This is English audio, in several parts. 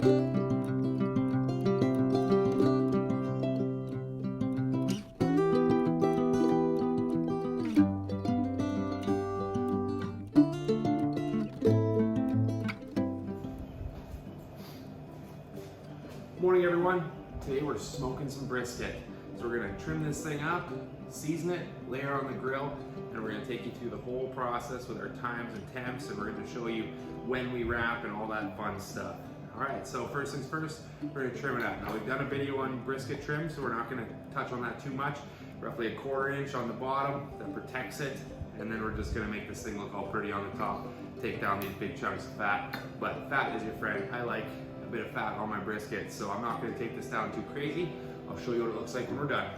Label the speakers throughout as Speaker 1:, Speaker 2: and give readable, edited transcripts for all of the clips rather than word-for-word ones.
Speaker 1: Morning everyone. Today we're smoking some brisket. So we're gonna trim this thing up, season it, lay it on the grill, and we're gonna take you through the whole process with our times and temps, and we're gonna show you when we wrap and all that fun stuff. All right, so first things first, we're gonna trim it up. Now we've done a video on brisket trim, so we're not gonna touch on that too much. Roughly 1/4 inch on the bottom that protects it, and then we're just gonna make this thing look all pretty on the top. Take down these big chunks of fat, but fat is your friend. I like a bit of fat on my brisket, so I'm not going to take this down too crazy. I'll show you what it looks like when we're done.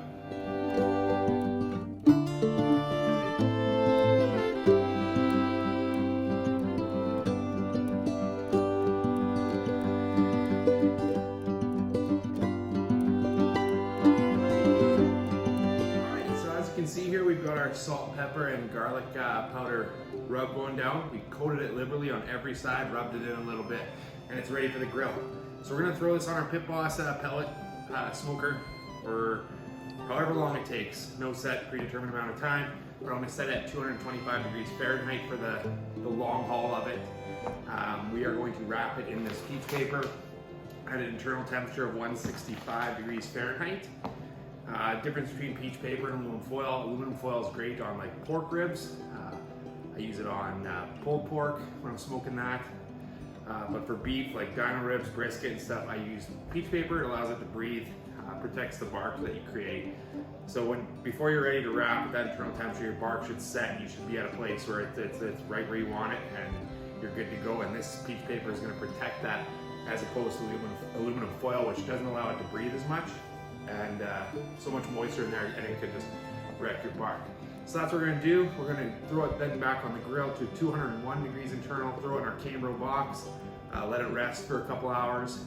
Speaker 1: Alright, so as you can see here, we've got our salt, pepper, and garlic powder rub going down. We coated it liberally on every side, rubbed it in a little bit, and it's ready for the grill. So we're gonna throw this on our Pit Boss pellet smoker for however long it takes. No set predetermined amount of time, but I'm gonna set it at 225 degrees Fahrenheit for the long haul of it. We are going to wrap it in this peach paper at an internal temperature of 165 degrees Fahrenheit. Difference between peach paper and aluminum foil. Aluminum foil is great on like pork ribs. I use it on pulled pork when I'm smoking that. But for beef, like dino ribs, brisket and stuff, I use peach paper. It allows it to breathe, protects the bark that you create. So before you're ready to wrap at that internal temperature, your bark should set. You should be at a place where it's right where you want it, and you're good to go. And this peach paper is going to protect that, as opposed to aluminum foil, which doesn't allow it to breathe as much, and so much moisture in there, and it could just wreck your bark. So that's what we're gonna do. We're gonna throw it then back on the grill to 201 degrees internal, throw it in our Cambro box, let it rest for a couple hours,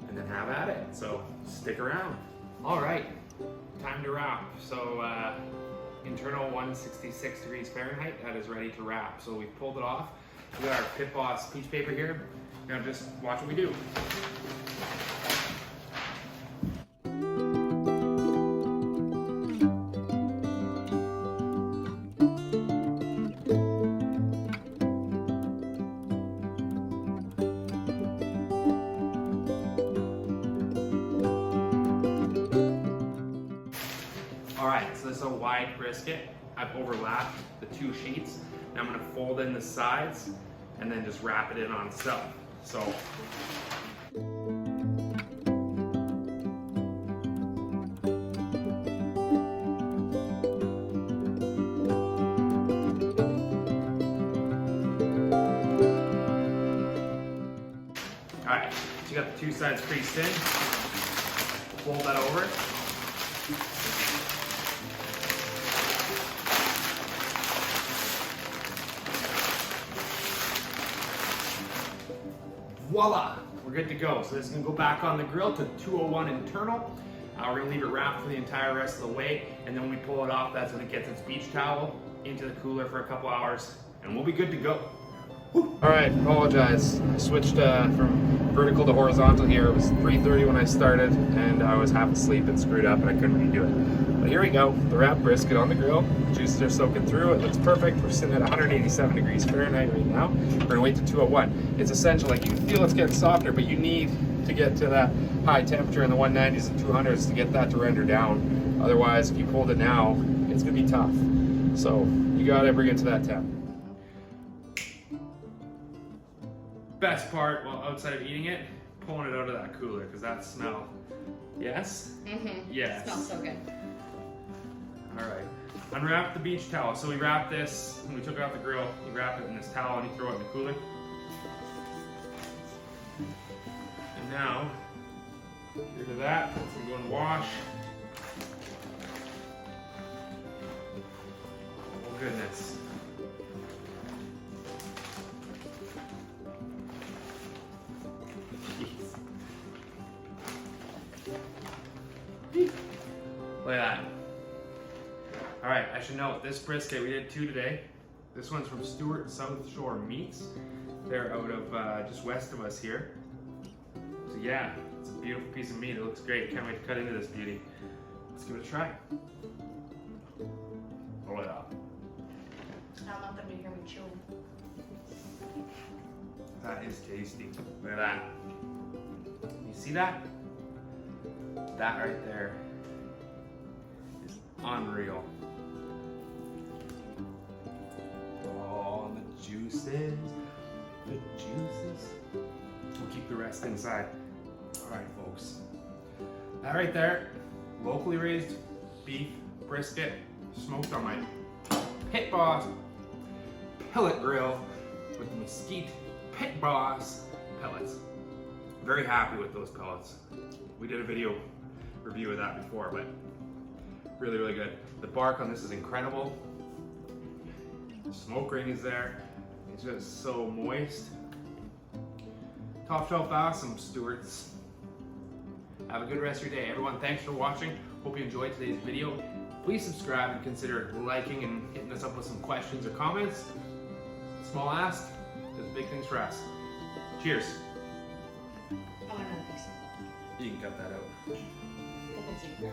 Speaker 1: and then have at it. So stick around. All right, time to wrap. So internal 166 degrees Fahrenheit, that is ready to wrap. So we've pulled it off. We got our Pit Boss peach paper here. Now just watch what we do. Alright, so this is a wide brisket. I've overlapped the two sheets. Now I'm going to fold in the sides and then just wrap it in on itself. So alright, so you got the two sides creased in. Fold that over. Voila, we're good to go. So this is gonna go back on the grill to 201 internal. We're gonna leave it wrapped for the entire rest of the way, and then when we pull it off, that's when it gets its beach towel into the cooler for a couple hours, and we'll be good to go. Woo. All right, apologize. I switched from vertical to horizontal here. It was 3:30 when I started, and I was half asleep and screwed up, and I couldn't redo it. But here we go, the wrapped brisket on the grill. Juices are soaking through. It looks perfect. We're sitting at 187 degrees Fahrenheit right now. We're gonna wait to 201. It's essential, like you can feel it's getting softer, but you need to get to that high temperature in the 190s and 200s to get that to render down. Otherwise, if you pulled it now, it's gonna be tough. So you gotta bring it to that temp. Best part, well, outside of eating it, pulling it out of that cooler, because that smell. Yes?
Speaker 2: Mm-hmm.
Speaker 1: Yes.
Speaker 2: It smells so good.
Speaker 1: All right. Unwrap the beach towel. So we wrap this, when we took it off the grill, you wrap it in this towel and you throw it in the cooler. And now, get rid of that. I'm going to wash. Oh goodness. Jeez. Look at that. All right, I should note this brisket, we did 2 today. This one's from Stewart South Shore Meats. They're out of just west of us here. So yeah, it's a beautiful piece of meat. It looks great. Can't wait to cut into this beauty. Let's give it a try. Oh yeah.
Speaker 2: I want them to hear me chew.
Speaker 1: That is tasty. Look at that. You see that? That right there is unreal. Oh, the juices. The juices. We'll keep the rest inside. All right, folks. That right there, locally raised beef brisket, smoked on my Pit Boss pellet grill with the Mesquite Pit Boss pellets. Very happy with those pellets. We did a video review of that before, but really, really good. The bark on this is incredible. The smoke ring is there. It's just so moist. Top shelf awesome, Stewarts. Have a good rest of your day. Everyone, thanks for watching. Hope you enjoyed today's video. Please subscribe and consider liking and hitting us up with some questions or comments. Small ask does big things for us. Cheers.
Speaker 2: I want another piece.
Speaker 1: You can cut that out.
Speaker 2: They can see.